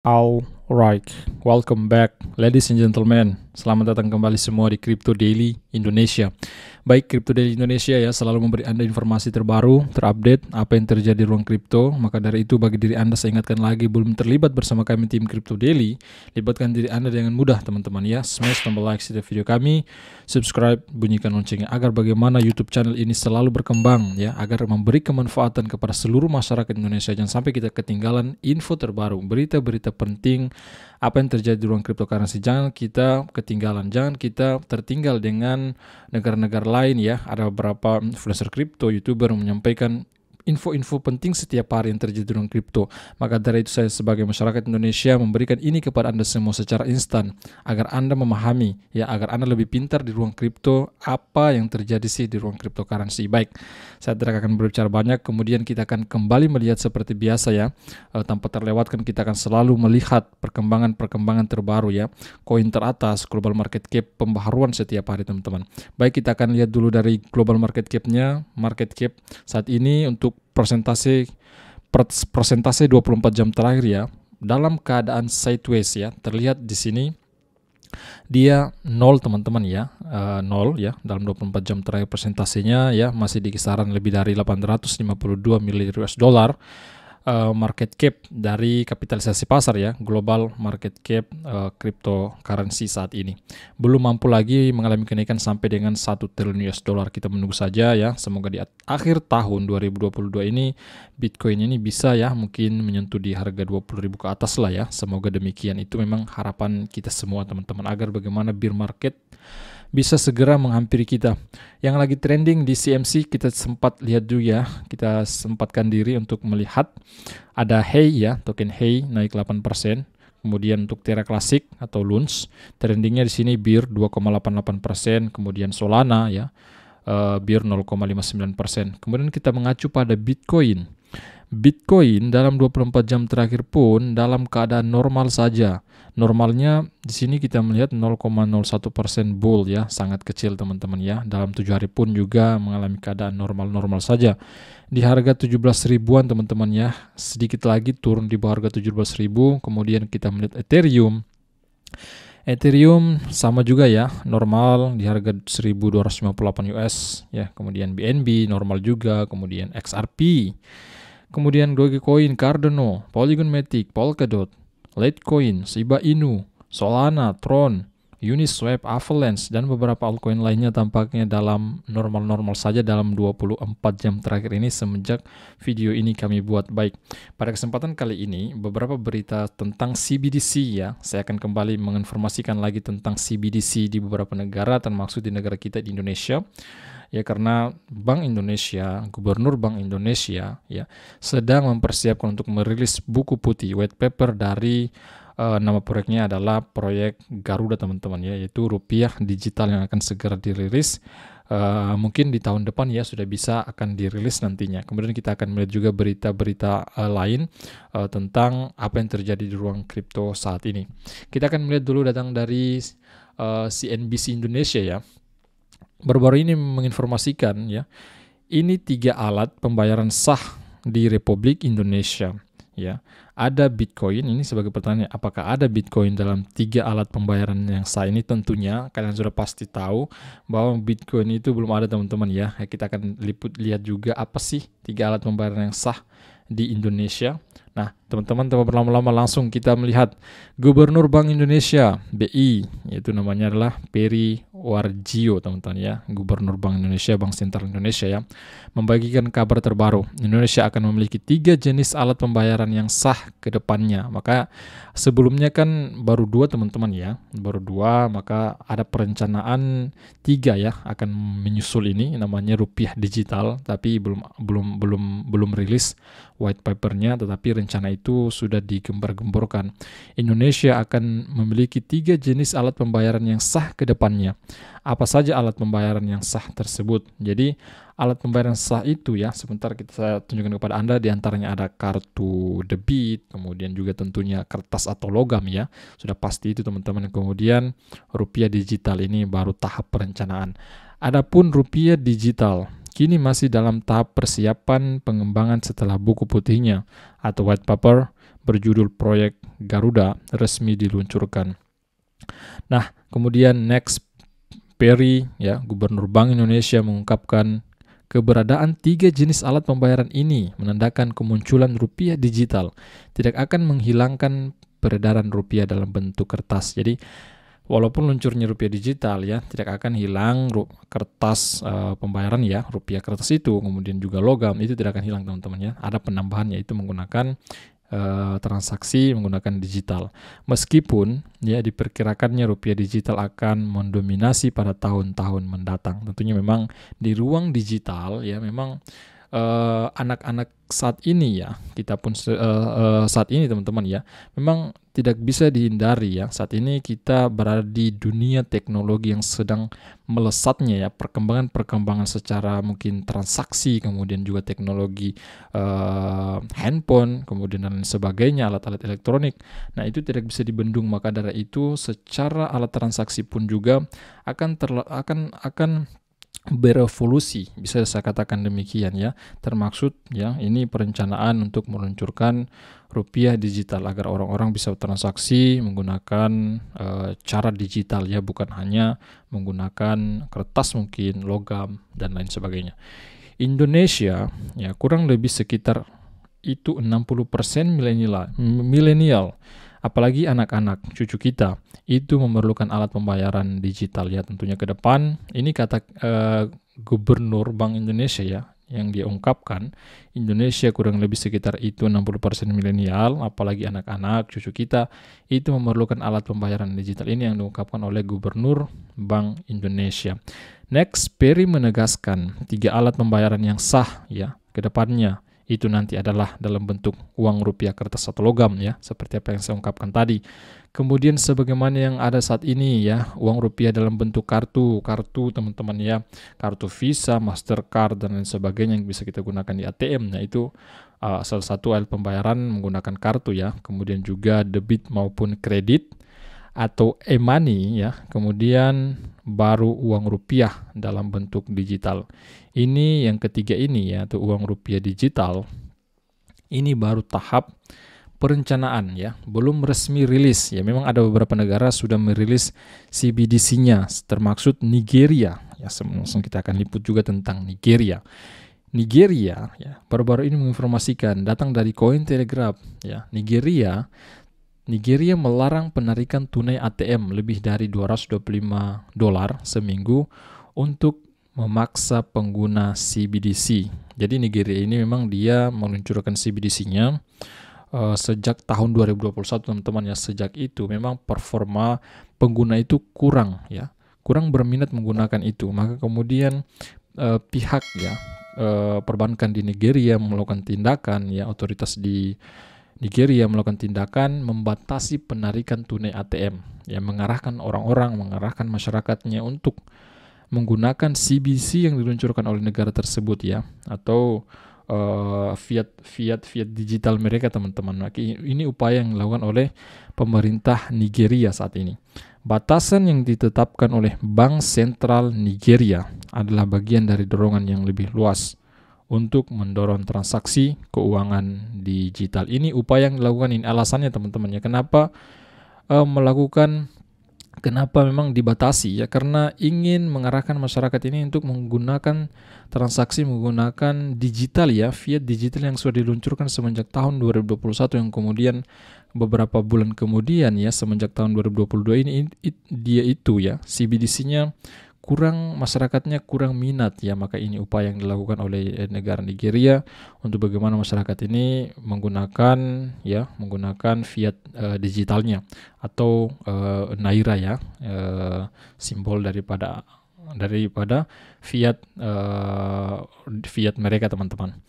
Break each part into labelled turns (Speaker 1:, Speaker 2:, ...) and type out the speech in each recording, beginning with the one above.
Speaker 1: Alright, welcome back ladies and gentlemen. Selamat datang kembali semua di Crypto Daily Indonesia. Baik, Crypto Daily Indonesia ya selalu memberi Anda informasi terbaru, terupdate apa yang terjadi di ruang kripto. Maka dari itu bagi diri Anda saya ingatkan lagi belum terlibat bersama kami tim Crypto Daily, libatkan diri Anda dengan mudah teman-teman ya. Smash tombol like setiap video kami, subscribe, bunyikan loncengnya agar bagaimana YouTube channel ini selalu berkembang ya, agar memberi kemanfaatan kepada seluruh masyarakat Indonesia. Jangan sampai kita ketinggalan info terbaru, berita-berita penting apa yang terjadi di ruang cryptocurrency. Jangan kita ketinggalan, jangan kita tertinggal dengan negara-negara lain ya. Ada beberapa influencer kripto, YouTuber yang menyampaikan info-info penting setiap hari yang terjadi di ruang kripto. Maka dari itu saya sebagai masyarakat Indonesia memberikan ini kepada Anda semua secara instan agar Anda memahami ya, agar Anda lebih pintar di ruang kripto apa yang terjadi sih di ruang cryptocurrency. Baik, saya tidak akan berbicara banyak, kemudian kita akan kembali melihat seperti biasa ya. Tanpa terlewatkan kita akan selalu melihat perkembangan terbaru ya. Koin teratas, global market cap, pembaharuan setiap hari teman-teman. Baik, kita akan lihat dulu dari global market cap-nya. Market cap saat ini untuk persentase 24 jam terakhir ya, dalam keadaan sideways ya. Terlihat di sini dia 0 teman-teman ya, 0 ya dalam 24 jam terakhir. Persentasenya ya masih di kisaran lebih dari 852 miliar US dollar. Market cap dari kapitalisasi pasar ya, global market cap cryptocurrency saat ini belum mampu lagi mengalami kenaikan sampai dengan 1 triliun US dollar. Kita menunggu saja ya, semoga di akhir tahun 2022 ini Bitcoin ini bisa ya mungkin menyentuh di harga 20.000 ke atas lah ya. Semoga demikian, itu memang harapan kita semua teman-teman, agar bagaimana bear market bisa segera menghampiri kita. Yang lagi trending di CMC kita sempat lihat dulu ya, kita sempatkan diri untuk melihat ada HEI ya, token HEI naik 8%. Kemudian untuk Terra Classic atau LUNS trendingnya di sini BIR 2,88%, kemudian Solana ya BIR 0,59%. Kemudian kita mengacu pada Bitcoin. Bitcoin dalam 24 jam terakhir pun dalam keadaan normal saja. Normalnya di sini kita melihat 0,01% bull ya, sangat kecil teman-teman ya. Dalam 7 hari pun juga mengalami keadaan normal-normal saja. Di harga 17 ribuan teman-teman ya, sedikit lagi turun di bawah harga 17 ribu. Kemudian kita melihat Ethereum. Ethereum sama juga ya, normal di harga 1258 US ya. Kemudian BNB normal juga, kemudian XRP. Kemudian Dogecoin, Cardano, Polygon Matic, Polkadot, Litecoin, Shiba Inu, Solana, Tron, Uniswap, Avalanche, dan beberapa altcoin lainnya tampaknya dalam normal-normal saja dalam 24 jam terakhir ini semenjak video ini kami buat. Baik, pada kesempatan kali ini beberapa berita tentang CBDC ya. Saya akan kembali menginformasikan lagi tentang CBDC di beberapa negara, termasuk di negara kita di Indonesia. Ya, karena Bank Indonesia, Gubernur Bank Indonesia ya sedang mempersiapkan untuk merilis buku putih white paper dari nama proyeknya adalah proyek Garuda teman-teman ya, yaitu rupiah digital yang akan segera dirilis. Mungkin di tahun depan ya sudah bisa akan dirilis nantinya. Kemudian kita akan melihat juga berita-berita lain tentang apa yang terjadi di ruang kripto saat ini. Kita akan melihat dulu datang dari CNBC Indonesia ya. Baru-baru ini menginformasikan ya, ini 3 alat pembayaran sah di Republik Indonesia ya. Ada Bitcoin, ini sebagai pertanyaan, apakah ada Bitcoin dalam 3 alat pembayaran yang sah ini? Tentunya kalian sudah pasti tahu bahwa Bitcoin itu belum ada teman-teman ya. Kita akan lihat juga apa sih 3 alat pembayaran yang sah di Indonesia. Nah, teman-teman, tanpa berlama-lama langsung kita melihat Gubernur Bank Indonesia BI, yaitu namanya adalah Peri Warjio teman-teman ya, Gubernur Bank Indonesia, Bank Sentral Indonesia ya, membagikan kabar terbaru. Indonesia akan memiliki 3 jenis alat pembayaran yang sah ke depannya. Maka sebelumnya kan baru 2 teman-teman ya, baru 2, maka ada perencanaan 3 ya akan menyusul ini, namanya rupiah digital, tapi belum rilis white papernya, tetapi rencana itu sudah digembar-gemborkan. Indonesia akan memiliki 3 jenis alat pembayaran yang sah ke depannya. Apa saja alat pembayaran yang sah tersebut? Jadi alat pembayaran sah itu ya, sebentar saya tunjukkan kepada Anda, diantaranya ada kartu debit, kemudian juga tentunya kertas atau logam ya, sudah pasti itu teman-teman. Kemudian rupiah digital ini baru tahap perencanaan. Adapun rupiah digital kini masih dalam tahap persiapan pengembangan setelah buku putihnya atau white paper berjudul Proyek Garuda resmi diluncurkan. Nah, kemudian next, Perry, ya, Gubernur Bank Indonesia mengungkapkan keberadaan 3 jenis alat pembayaran ini menandakan kemunculan rupiah digital tidak akan menghilangkan peredaran rupiah dalam bentuk kertas. Jadi, walaupun luncurnya rupiah digital ya, tidak akan hilang kertas pembayaran ya, rupiah kertas itu, kemudian juga logam, itu tidak akan hilang teman-teman ya. Ada penambahan yaitu menggunakan transaksi menggunakan digital. Meskipun ya diperkirakannya rupiah digital akan mendominasi pada tahun-tahun mendatang. Tentunya memang di ruang digital ya memang anak-anak saat ini ya, kita pun saat ini teman-teman ya, memang tidak bisa dihindari ya. Saat ini kita berada di dunia teknologi yang sedang melesatnya ya, perkembangan secara mungkin transaksi, kemudian juga teknologi handphone, kemudian dan lain sebagainya, alat-alat elektronik. Nah, itu tidak bisa dibendung, maka dari itu secara alat transaksi pun juga akan berevolusi, bisa saya katakan demikian ya. Termaksud ya ini perencanaan untuk meluncurkan rupiah digital agar orang-orang bisa transaksi menggunakan cara digital ya, bukan hanya menggunakan kertas mungkin, logam dan lain sebagainya. Indonesia ya kurang lebih sekitar itu 60% milenial, apalagi anak-anak cucu kita itu memerlukan alat pembayaran digital ya tentunya ke depan. Ini kata Gubernur Bank Indonesia ya yang dia ungkapkan, Indonesia kurang lebih sekitar itu 60% milenial, apalagi anak-anak cucu kita itu memerlukan alat pembayaran digital. Ini yang diungkapkan oleh Gubernur Bank Indonesia. Next, Perry menegaskan 3 alat pembayaran yang sah ya ke depannya itu nanti adalah dalam bentuk uang rupiah kertas atau logam ya, seperti apa yang saya ungkapkan tadi. Kemudian sebagaimana yang ada saat ini ya, uang rupiah dalam bentuk kartu teman-teman ya, kartu Visa, Mastercard dan lain sebagainya yang bisa kita gunakan di ATM. Nah, itu salah satu alat pembayaran menggunakan kartu ya. Kemudian juga debit maupun kredit atau e-money ya. Kemudian baru uang rupiah dalam bentuk digital. Ini yang ketiga ini ya, atau uang rupiah digital. Ini baru tahap perencanaan ya, belum resmi rilis ya. Memang ada beberapa negara sudah merilis CBDC-nya, termaksud Nigeria ya. Langsung kita akan liput juga tentang Nigeria. Nigeria ya, baru-baru ini menginformasikan datang dari Cointelegraph ya. Nigeria melarang penarikan tunai ATM lebih dari $225 seminggu untuk memaksa pengguna CBDC. Jadi Nigeria ini memang dia meluncurkan CBDC-nya sejak tahun 2021 teman-teman ya. Sejak itu memang performa pengguna itu kurang berminat menggunakan itu. Maka kemudian pihak ya perbankan di Nigeria melakukan tindakan ya, otoritas di Nigeria melakukan tindakan membatasi penarikan tunai ATM ya, mengarahkan masyarakatnya untuk menggunakan CBDC yang diluncurkan oleh negara tersebut ya, atau fiat digital mereka teman-teman. Ini upaya yang dilakukan oleh pemerintah Nigeria saat ini. Batasan yang ditetapkan oleh Bank Sentral Nigeria adalah bagian dari dorongan yang lebih luas untuk mendorong transaksi keuangan digital. Ini upaya yang dilakukan, ini alasannya teman-teman ya. Kenapa memang dibatasi ya, karena ingin mengarahkan masyarakat ini untuk menggunakan transaksi menggunakan digital ya, fiat digital yang sudah diluncurkan semenjak tahun 2021 yang kemudian beberapa bulan kemudian ya, semenjak tahun 2022 ini dia itu ya, CBDC-nya masyarakatnya kurang minat ya. Maka ini upaya yang dilakukan oleh negara Nigeria untuk bagaimana masyarakat ini menggunakan fiat digitalnya atau naira ya, simbol daripada fiat mereka teman-teman.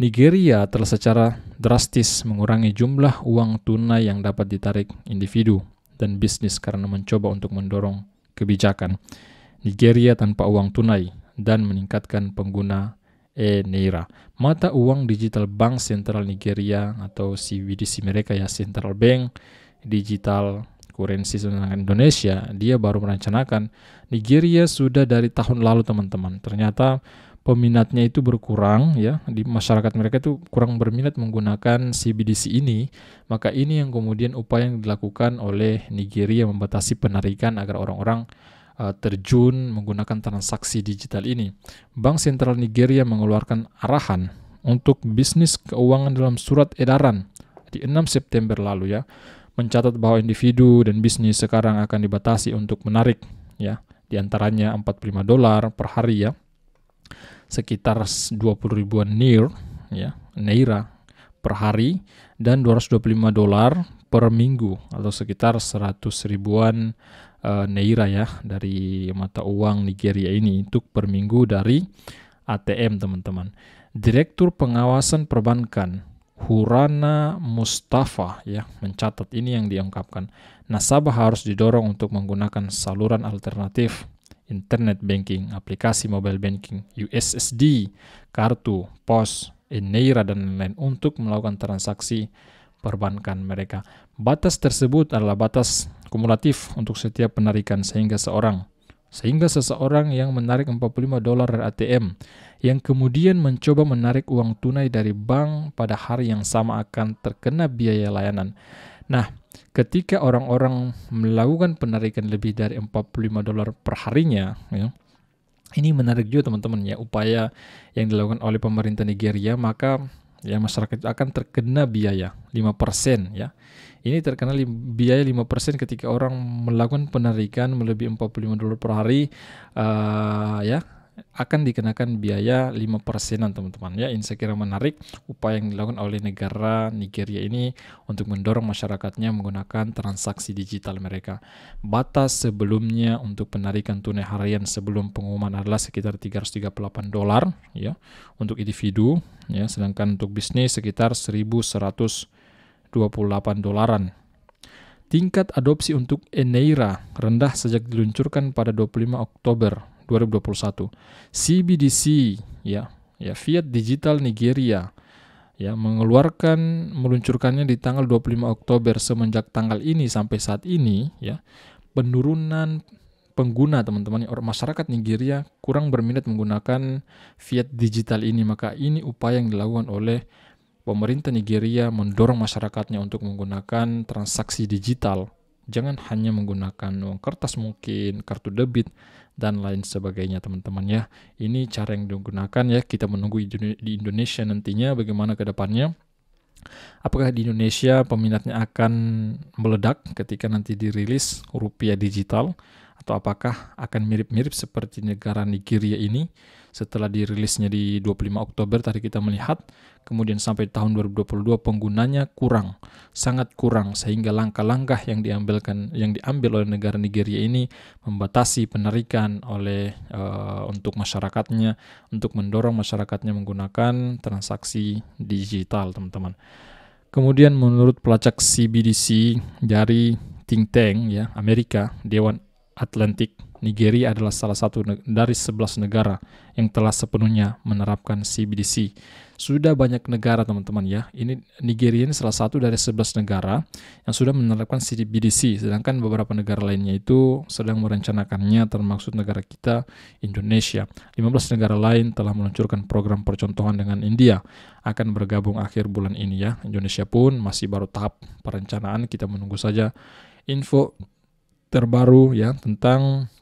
Speaker 1: Nigeria telah secara drastis mengurangi jumlah uang tunai yang dapat ditarik individu dan bisnis karena mencoba untuk mendorong kebijakan Nigeria tanpa uang tunai dan meningkatkan pengguna e-naira. Mata uang digital Bank Sentral Nigeria atau CBDC mereka ya, Central Bank Digital Currency Indonesia, dia baru merencanakan Nigeria sudah dari tahun lalu teman-teman. Ternyata peminatnya itu berkurang ya, di masyarakat mereka itu kurang berminat menggunakan CBDC ini, maka ini yang kemudian upaya yang dilakukan oleh Nigeria membatasi penarikan agar orang-orang terjun menggunakan transaksi digital ini. Bank Sentral Nigeria mengeluarkan arahan untuk bisnis keuangan dalam surat edaran di 6 September lalu ya, mencatat bahwa individu dan bisnis sekarang akan dibatasi untuk menarik ya, diantaranya $45 per hari ya, sekitar 20 ribuan naira per hari, dan $225 per minggu atau sekitar 100 ribuan naira ya, dari mata uang Nigeria ini untuk per minggu dari ATM, teman-teman. Direktur Pengawasan Perbankan Hurana Mustafa ya mencatat ini yang diungkapkan. Nasabah harus didorong untuk menggunakan saluran alternatif internet banking, aplikasi mobile banking, USSD, kartu, pos, naira, dan lain-lain untuk melakukan transaksi perbankan mereka. Batas tersebut adalah batas kumulatif untuk setiap penarikan, sehingga seseorang yang menarik $45 dari ATM yang kemudian mencoba menarik uang tunai dari bank pada hari yang sama akan terkena biaya layanan. Nah, ketika orang-orang melakukan penarikan lebih dari $45 per harinya ya, ini menarik juga teman-teman ya, upaya yang dilakukan oleh pemerintah Nigeria, maka ya masyarakat itu akan terkena biaya 5% ya. Ini terkena biaya 5% ketika orang melakukan penarikan melebihi $45 per hari ya, akan dikenakan biaya 5%-an teman-teman ya. Ini saya kira menarik upaya yang dilakukan oleh negara Nigeria ini untuk mendorong masyarakatnya menggunakan transaksi digital mereka. Batas sebelumnya untuk penarikan tunai harian sebelum pengumuman adalah sekitar $338 ya untuk individu ya, sedangkan untuk bisnis sekitar $1.128. Tingkat adopsi untuk naira rendah sejak diluncurkan pada 25 Oktober 2021. CBDC ya Fiat Digital Nigeria ya meluncurkannya di tanggal 25 Oktober. Semenjak tanggal ini sampai saat ini ya, penurunan pengguna teman-teman, masyarakat Nigeria kurang berminat menggunakan Fiat Digital ini. Maka ini upaya yang dilakukan oleh pemerintah Nigeria mendorong masyarakatnya untuk menggunakan transaksi digital. Jangan hanya menggunakan uang kertas, mungkin kartu debit dan lain sebagainya teman-teman ya. Ini cara yang digunakan ya. Kita menunggu di Indonesia nantinya bagaimana ke depannya. Apakah di Indonesia peminatnya akan meledak ketika nanti dirilis rupiah digital, atau apakah akan mirip-mirip seperti negara Nigeria ini setelah dirilisnya di 25 Oktober tadi kita melihat, kemudian sampai tahun 2022 penggunanya sangat kurang, sehingga langkah-langkah yang diambil oleh negara Nigeria ini membatasi penarikan untuk masyarakatnya, untuk mendorong masyarakatnya menggunakan transaksi digital, teman-teman. Kemudian menurut pelacak CBDC dari think tank ya Amerika, Dewan Atlantik, Nigeria adalah salah satu dari 11 negara yang telah sepenuhnya menerapkan CBDC. Sudah banyak negara teman-teman ya. Ini Nigeria ini salah satu dari 11 negara yang sudah menerapkan CBDC, sedangkan beberapa negara lainnya itu sedang merencanakannya, termasuk negara kita Indonesia. 15 negara lain telah meluncurkan program percontohan dengan India akan bergabung akhir bulan ini ya. Indonesia pun masih baru tahap perencanaan, kita menunggu saja info terbaru ya tentang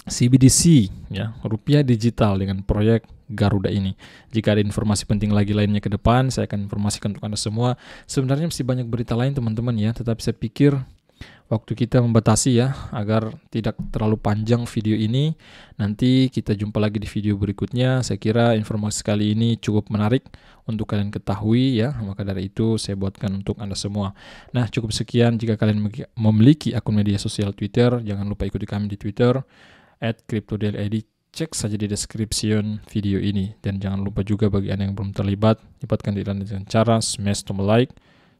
Speaker 1: CBDC ya, rupiah digital dengan proyek Garuda ini. Jika ada informasi penting lagi lainnya ke depan, saya akan informasikan untuk Anda semua. Sebenarnya masih banyak berita lain teman-teman ya, tetapi saya pikir waktu kita membatasi ya, agar tidak terlalu panjang video ini. Nanti kita jumpa lagi di video berikutnya. Saya kira informasi kali ini cukup menarik untuk kalian ketahui ya, maka dari itu saya buatkan untuk Anda semua. Nah, cukup sekian. Jika kalian memiliki akun media sosial Twitter, jangan lupa ikuti kami di Twitter @CryptoDailyID. Cek saja di description video ini, dan jangan lupa juga bagi Anda yang belum terlibat, libatkan diri Anda dengan cara smash tombol like,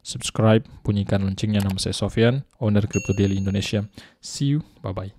Speaker 1: subscribe, bunyikan loncengnya. Nama saya Sofyan, owner Crypto Daily Indonesia. See you, bye-bye.